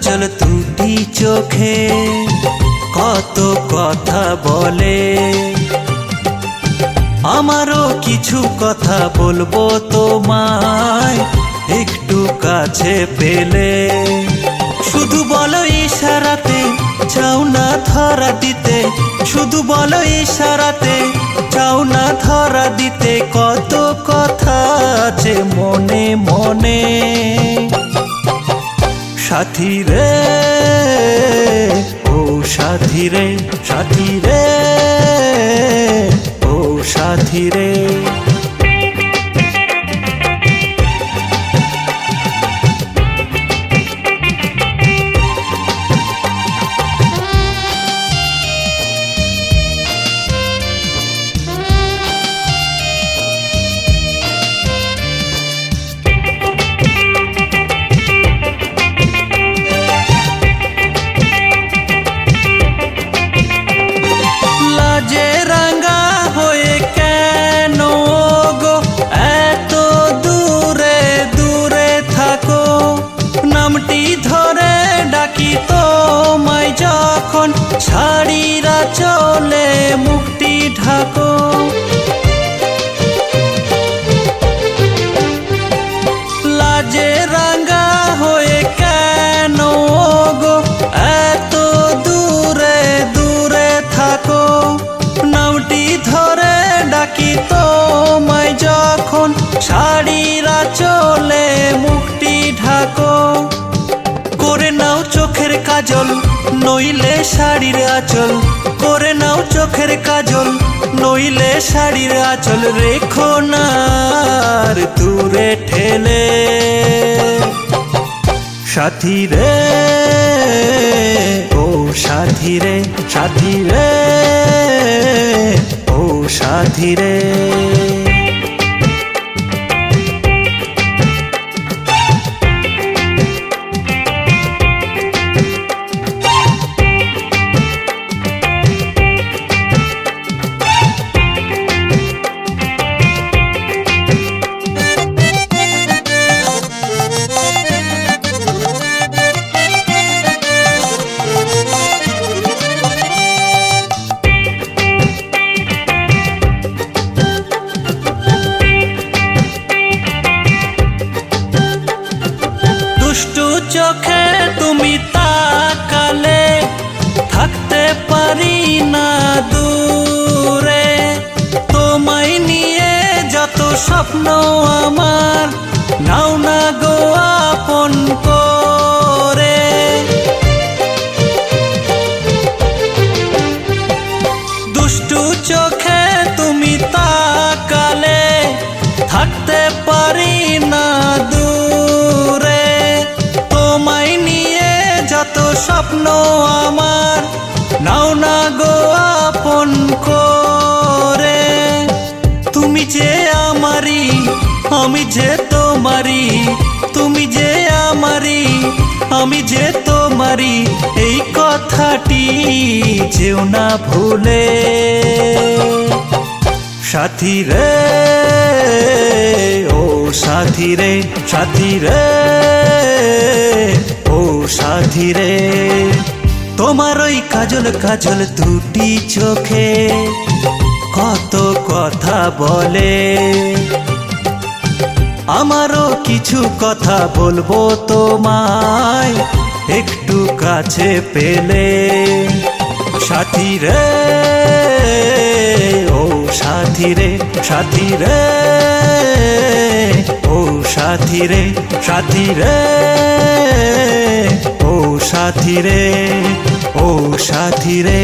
কাজল দুটি চোখে কত কথা বলে, আমারও কিছু কথা বলবো তোমায় একটু কাছে পেলে। শুধু বলো ইশারাতে, চাও না ধরা দিতে, শুধু বলো ইশারাতে, চাও না ধরা দিতে, কত কথা আছে মনে মনে। সাথী রে ও সাথী রে, সাথী রে ও সাথী রে। যখন শাড়িরা চলে মুক্তি ঢাকো, লাজে রাঙা হয়ে কেন গো এত দূরে দূরে থাকো। নামটি ধরে ডাকি তোমায় যখন শাড়িরা চলে মুক্তি ঢাকো। করে নাও চোখের কাজল নইলে শাড়ির আঁচল, করে নাও চোখের কাজল নইলে শাড়ির আঁচল, রেখো না আর দূরে ঠেলে। সাথী রে ও সাথী রে, সাথী রে ও সাথী রে। চোখে তুমি তাকালে থাকতে পারি না দূরে, তোমায় নিয়ে যত স্বপ্ন আমার নাও না গো আপন করে। দুষ্টু চোখে তুমি তাকালে থাকতে পারি না দূরে, তোমায় নিয়ে যত স্বপ্ন আমার নাও না গো আপন করে। তুমি যে আমারই আমি যে তোমারই, তুমি যে আমারই আমি যে তোমারই, এই কথাটি যেও না ভুলে। সাথী রে ও সাথী রে, সাথী রে ও সাথী রে। তোমার ওই কাজল কাজল দুটি চোখে কত কথা বলে, আমারও কিছু কথা বলবো তোমায় একটু কাছে পেলে। সাথী রে ও সাথী রে, সাথী রে ও সাথী রে, সাথী রে ও সাথী রে, ও সাথী রে।